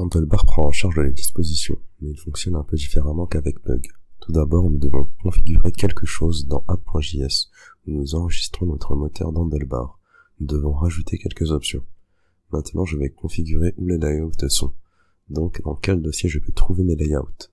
Handlebar prend en charge les dispositions, mais il fonctionne un peu différemment qu'avec Pug. Tout d'abord, nous devons configurer quelque chose dans app.js où nous enregistrons notre moteur d'Handlebar. Nous devons rajouter quelques options. Maintenant, je vais configurer où les layouts sont. Donc, dans quel dossier je peux trouver mes layouts.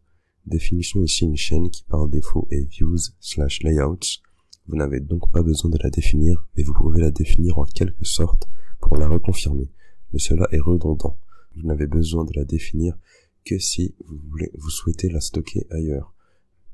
Définissons ici une chaîne qui par défaut est views/layouts. Vous n'avez donc pas besoin de la définir, mais vous pouvez la définir en quelque sorte pour la reconfirmer. Mais cela est redondant. Vous n'avez besoin de la définir que si vous souhaitez la stocker ailleurs.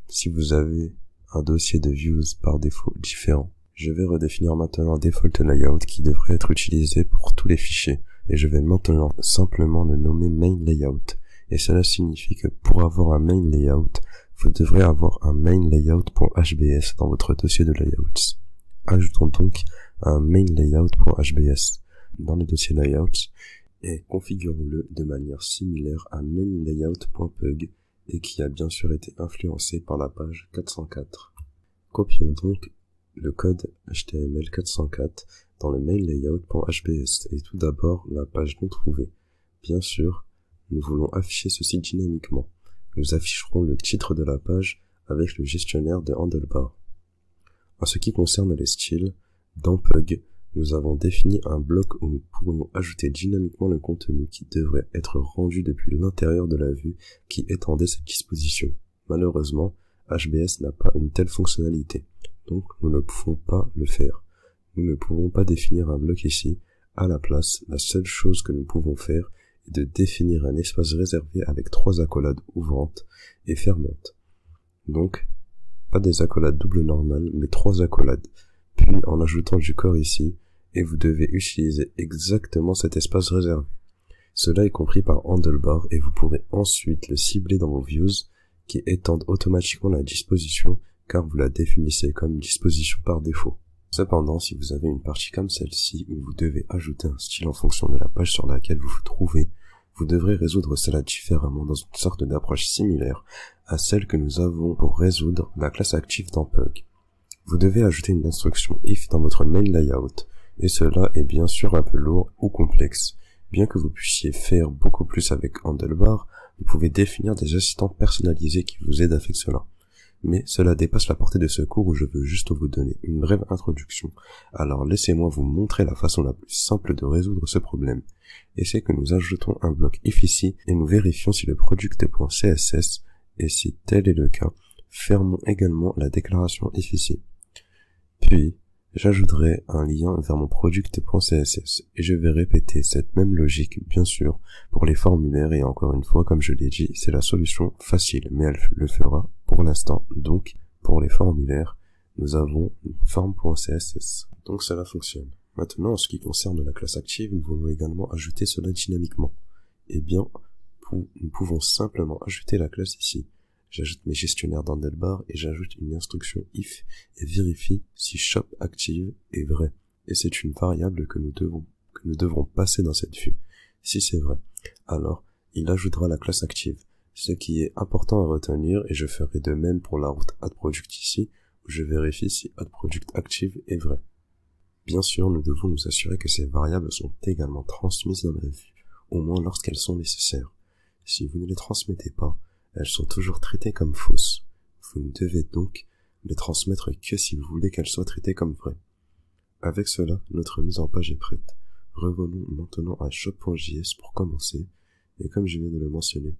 Si vous avez un dossier de views par défaut différent, je vais redéfinir maintenant un default layout qui devrait être utilisé pour tous les fichiers, et je vais maintenant simplement le nommer main layout. Et cela signifie que pour avoir un main layout, vous devrez avoir un main layout.hbs dans votre dossier de layouts. Ajoutons donc un main layout.hbs dans le dossier layouts et configurons-le de manière similaire à main layout.pug et qui a bien sûr été influencé par la page 404. Copions donc le code HTML 404 dans le main layout.hbs et tout d'abord la page non trouvée. Bien sûr, nous voulons afficher ceci dynamiquement. Nous afficherons le titre de la page avec le gestionnaire de Handlebar. En ce qui concerne les styles, dans Pug, nous avons défini un bloc où nous pourrions ajouter dynamiquement le contenu qui devrait être rendu depuis l'intérieur de la vue qui étendait cette disposition. Malheureusement, HBS n'a pas une telle fonctionnalité, donc nous ne pouvons pas le faire. Nous ne pouvons pas définir un bloc ici. À la place, la seule chose que nous pouvons faire est de définir un espace réservé avec 3 accolades ouvrantes et fermantes. Donc, pas des accolades double normales, mais 3 accolades. Puis en ajoutant du corps ici, et vous devez utiliser exactement cet espace réservé. Cela est compris par Handlebar et vous pourrez ensuite le cibler dans vos views qui étendent automatiquement la disposition car vous la définissez comme disposition par défaut. Cependant, si vous avez une partie comme celle-ci où vous devez ajouter un style en fonction de la page sur laquelle vous vous trouvez, vous devrez résoudre cela différemment dans une sorte d'approche similaire à celle que nous avons pour résoudre la classe active dans Pug. Vous devez ajouter une instruction if dans votre main layout, et cela est bien sûr un peu lourd ou complexe. Bien que vous puissiez faire beaucoup plus avec Handlebar, vous pouvez définir des assistants personnalisés qui vous aident avec cela. Mais cela dépasse la portée de ce cours où je veux juste vous donner une brève introduction. Alors laissez-moi vous montrer la façon la plus simple de résoudre ce problème. Et c'est que nous ajoutons un bloc if ici et nous vérifions si le product.css et si tel est le cas, fermons également la déclaration if ici. Puis, j'ajouterai un lien vers mon product.css et je vais répéter cette même logique, bien sûr, pour les formulaires et encore une fois, comme je l'ai dit, c'est la solution facile, mais elle le fera pour l'instant. Donc, pour les formulaires, nous avons form.css. Donc, cela fonctionne. Maintenant, en ce qui concerne la classe active, nous voulons également ajouter cela dynamiquement. Eh bien, nous pouvons simplement ajouter la classe ici. J'ajoute mes gestionnaires d'Handlebar et j'ajoute une instruction if et vérifie si shop active est vrai. Et c'est une variable que nous devrons passer dans cette vue. Si c'est vrai, alors il ajoutera la classe active. Ce qui est important à retenir, et je ferai de même pour la route addProduct ici, où je vérifie si addProduct active est vrai. Bien sûr, nous devons nous assurer que ces variables sont également transmises dans la vue, au moins lorsqu'elles sont nécessaires. Si vous ne les transmettez pas, elles sont toujours traitées comme fausses. Vous ne devez donc les transmettre que si vous voulez qu'elles soient traitées comme vraies. Avec cela, notre mise en page est prête. Revenons maintenant à shop.js pour commencer, et comme je viens de le mentionner,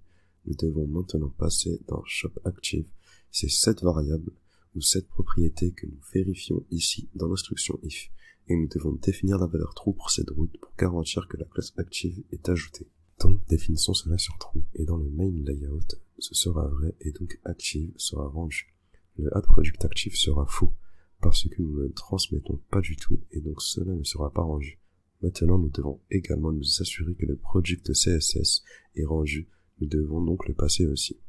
nous devons maintenant passer dans shop active ces 7 variables ou 7 propriétés que nous vérifions ici dans l'instruction if, et nous devons définir la valeur true pour cette route pour garantir que la classe active est ajoutée. Donc, définissons cela sur true, et dans le main layout, ce sera vrai, et donc active sera rendu. Le addProduct active sera faux, parce que nous ne le transmettons pas du tout, et donc cela ne sera pas rendu. Maintenant, nous devons également nous assurer que le product CSS est rendu, nous devons donc le passer aussi.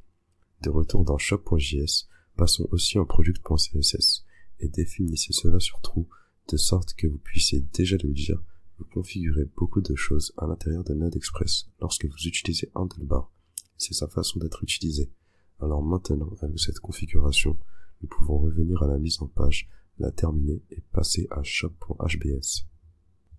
De retour dans shop.js, passons aussi en product.css, et définissez cela sur true, de sorte que vous puissiez déjà le dire. Vous configurez beaucoup de choses à l'intérieur de NodeExpress lorsque vous utilisez Handlebar. C'est sa façon d'être utilisée. Alors maintenant, avec cette configuration, nous pouvons revenir à la mise en page, la terminer et passer à shop.hbs.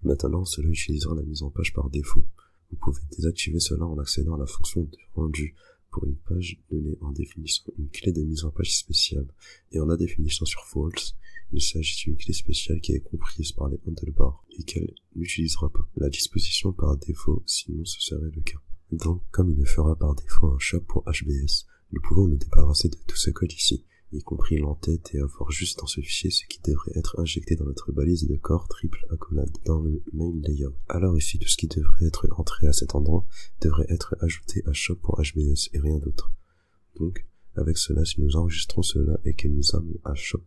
Maintenant, cela utilisera la mise en page par défaut. Vous pouvez désactiver cela en accédant à la fonction de rendu pour une page donnée en définissant une clé de mise en page spéciale et en la définissant sur false. Il s'agit d'une clé spéciale qui est comprise par les handlebars et qu'elle n'utilisera pas la disposition par défaut, sinon ce serait le cas. Donc, comme il le fera par défaut un shop.hbs, nous pouvons nous débarrasser de tout ce code ici, y compris l'entête, et avoir juste dans ce fichier ce qui devrait être injecté dans notre balise de corps triple accolade dans le main layout. Alors ici, tout ce qui devrait être entré à cet endroit devrait être ajouté à shop.hbs et rien d'autre. Donc, avec cela, si nous enregistrons cela et que nous allons à shop,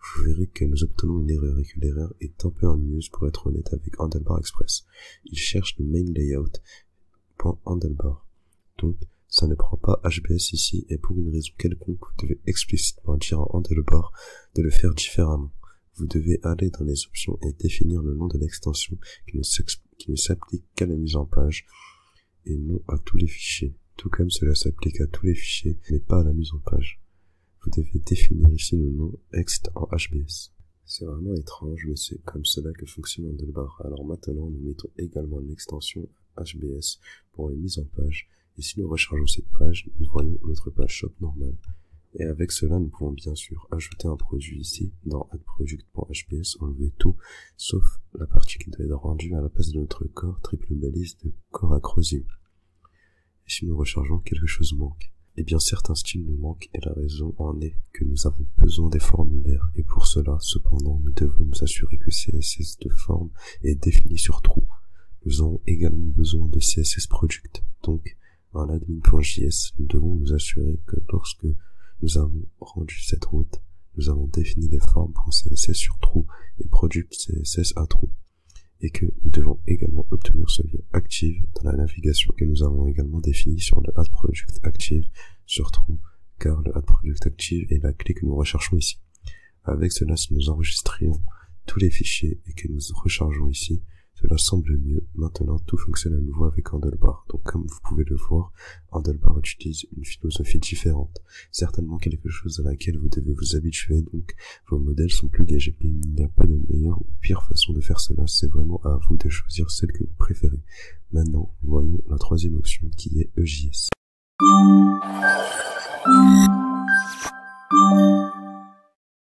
vous verrez que nous obtenons une erreur et que l'erreur est un peu ennuyeuse pour être honnête avec Handlebar Express. Il cherche le main layout.handlebar. Donc, ça ne prend pas HBS ici et pour une raison quelconque, vous devez explicitement dire à Handlebar de le faire différemment. Vous devez aller dans les options et définir le nom de l'extension qui ne s'applique qu'à la mise en page et non à tous les fichiers. Tout comme cela s'applique à tous les fichiers, mais pas à la mise en page. Vous devez définir ici le nom ext en HBS. C'est vraiment étrange, mais c'est comme cela que fonctionne Handlebar. Alors maintenant, nous mettons également l'extension HBS pour les mises en page. Et si nous rechargeons cette page, nous voyons notre page shop normale. Et avec cela, nous pouvons bien sûr ajouter un produit ici, dans addProduct.hbs, enlever tout, sauf la partie qui doit être rendue à la place de notre corps triple balise de corps acrosime. Et si nous rechargeons, quelque chose manque. Eh bien, certains styles nous manquent et la raison en est que nous avons besoin des formulaires. Et pour cela, cependant, nous devons nous assurer que CSS de forme est défini sur true. Nous avons également besoin de CSS Product. Donc, en admin.js, nous devons nous assurer que lorsque nous avons rendu cette route, nous avons défini les formes.css sur true et product CSS à true. Et que nous devons également obtenir ce lien active dans la navigation que nous avons également défini sur le addProduct active sur true, car le addProduct active est la clé que nous recherchons ici. Avec cela, si nous enregistrions tous les fichiers et que nous rechargeons ici, cela semble mieux. Maintenant, tout fonctionne à nouveau avec Handlebar. Donc, comme vous pouvez le voir, Handlebar utilise une philosophie différente. Certainement quelque chose à laquelle vous devez vous habituer, donc vos modèles sont plus légers. Et il n'y a pas de meilleure ou pire façon de faire cela. C'est vraiment à vous de choisir celle que vous préférez. Maintenant, voyons la troisième option qui est EJS.